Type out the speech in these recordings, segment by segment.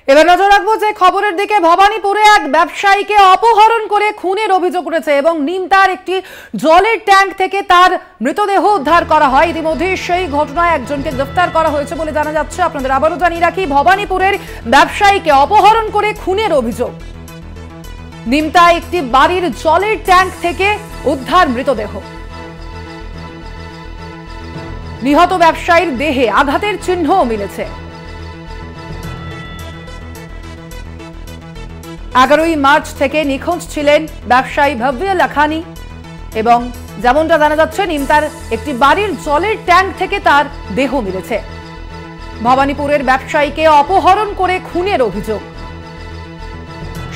এবার নজর রাখবো যে খবরের দিকে। ভবানীপুরে এক ব্যবসায়ীকে অপহরণ করে খুনের অভিযোগ উঠেছে এবং নিমতার একটি জলের ট্যাঙ্ক থেকে তার মৃতদেহ উদ্ধার করা হয়। ইতিমধ্যে সেই ঘটনায় একজনকে গ্রেফতার করা হয়েছে বলে জানা যাচ্ছে। আপনাদের আবারও জানিয়ে রাখি, ভবানীপুরের ব্যবসায়ীকে অপহরণ করে খুনের অভিযোগ। নিমতায় একটি বাড়ির জলের ট্যাঙ্ক থেকে উদ্ধার মৃতদেহ। নিহত ব্যবসায়ীর দেহে আঘাতের চিহ্নও মিলেছে। 11ই মার্চ থেকে নিখোঁজ ছিলেন ব্যবসায়ী ভব্য লাখানি এবং যেমনটা জানা যাচ্ছে নিমতার একটি বাড়ির জলের ট্যাঙ্ক থেকে তার দেহ মিলেছে। ভবানীপুরের ব্যবসায়ীকে অপহরণ করে খুনের অভিযোগ,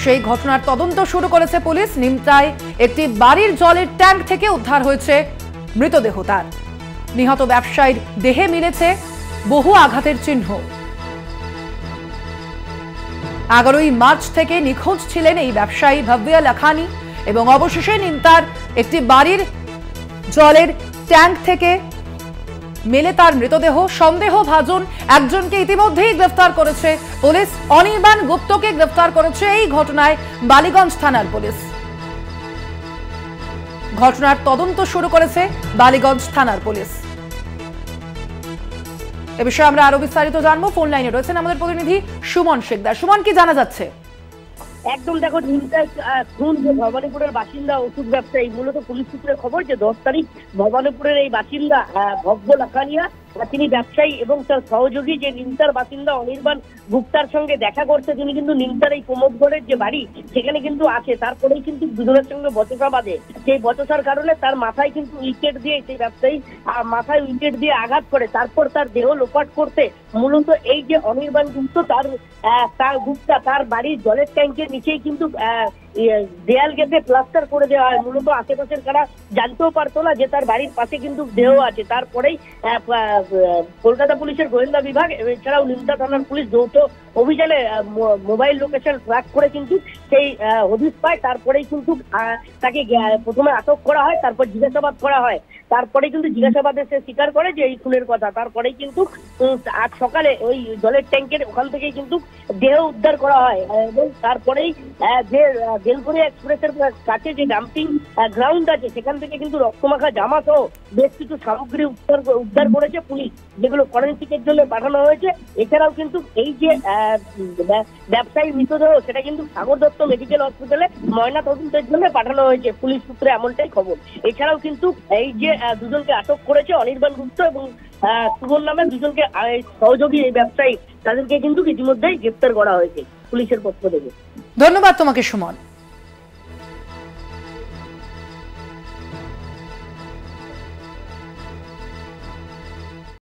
সেই ঘটনার তদন্ত শুরু করেছে পুলিশ। নিমতায় একটি বাড়ির জলের ট্যাঙ্ক থেকে উদ্ধার হয়েছে মৃতদেহ। তার নিহত ব্যবসায়ীর দেহে মিলেছে বহু আঘাতের চিহ্ন। 11ই মার্চ থেকে নিখোঁজ ছিলেন এই ব্যবসায়ী ভব্য লাখানি এবং অবশেষে নিমতার একটি বাড়ির জলের ট্যাঙ্ক থেকে মেলে তার মৃতদেহ। সন্দেহভাজন একজনকে ইতিমধ্যেই গ্রেফতার করেছে পুলিশ। অনির্বাণ গুপ্তকে গ্রেফতার করেছে এই ঘটনায় বালিগঞ্জ থানার পুলিশ। ঘটনার তদন্ত শুরু করেছে বালিগঞ্জ থানার পুলিশ। এ বিষয়ে আমরা আরো বিস্তারিত জানবো। ফোন লাইনে রয়েছেন আমাদের প্রতিনিধি সুমন শেখদার। সুমন, কি জানা যাচ্ছে? একদম দেখো, খুন যে ভবানীপুরের বাসিন্দা ওষুধ ব্যবসায়ী, মূলত পুলিশ সূত্রের খবর যে 10 তারিখ ভবানীপুরের এই বাসিন্দা ভব্য লাখানিয়া, তিনি ব্যবসায়ী এবং তার সহযোগী যে নিমতার বাসিন্দা অনির্বাণ গুপ্তার সঙ্গে দেখা করছে। তিনি কিন্তু নিমতার এই প্রমোদগড়ের যে বাড়ি সেখানে কিন্তু আছে। তারপরেই কিন্তু দুজনের সঙ্গে বচসা বাঁধে। সেই বচসার কারণে তার মাথায় কিন্তু উইকেট দিয়ে, সেই ব্যবসায়ী মাথায় উইকেট দিয়ে আঘাত করে তারপর তার দেহ লোপাট করতে মূলত এই যে অনির্বাণ গুপ্ত তার বাড়ির জলের ট্যাঙ্কের নিচেই কিন্তু দেয়াল গেঁথে প্লাস্টার করে দেওয়া হয়। মূলত আশেপাশের কারা জানতেও পারতো না যে তার বাড়ির পাশে কিন্তু দেহ আছে। তারপরেই কলকাতা পুলিশের গোয়েন্দা বিভাগ এছাড়াও নিমতা থানার পুলিশ যৌথ অভিযানে মোবাইল লোকেশন ট্র্যাক করে কিন্তু সেই হদিশ পায়। তারপরেই কিন্তু তাকে প্রথমে আটক করা হয়, তারপর জিজ্ঞাসাবাদ করা হয়। তারপরে কিন্তু জিজ্ঞাসাবাদে সে স্বীকার করে যে এই খুনের কথা। তারপরেই কিন্তু আজ সকালে ওই জলের ট্যাঙ্কের ওখান থেকেই কিন্তু দেহ উদ্ধার করা হয় এবং তারপরেই যে বেলঘড়িয়া এক্সপ্রেসের কাছে যে ডাম্পিং গ্রাউন্ড আছে সেখান থেকে কিন্তু রক্তমাখা জামা সহ বেশ কিছু সামগ্রী উদ্ধার করেছে পুলিশ, যেগুলো ফরেনসিকের জন্য পাঠানো হয়েছে। এছাড়াও কিন্তু এই যে ব্যবসায়ী মৃতদেহ সেটা কিন্তু সাগর দত্ত মেডিকেল হসপিটালে ময়না তদন্তের জন্য পাঠানো হয়েছে, পুলিশ সূত্রে এমনটাই খবর। এছাড়াও কিন্তু এই যে দুজনকে আটক করেছে অনির্বাণ গুপ্ত এবং সুমন নামে দুজনকে সহযোগী এই ব্যবসায়ী, তাদেরকে কিন্তু ইতিমধ্যেই গ্রেপ্তার করা হয়েছে পুলিশের পক্ষ থেকে। ধন্যবাদ তোমাকে সুমন।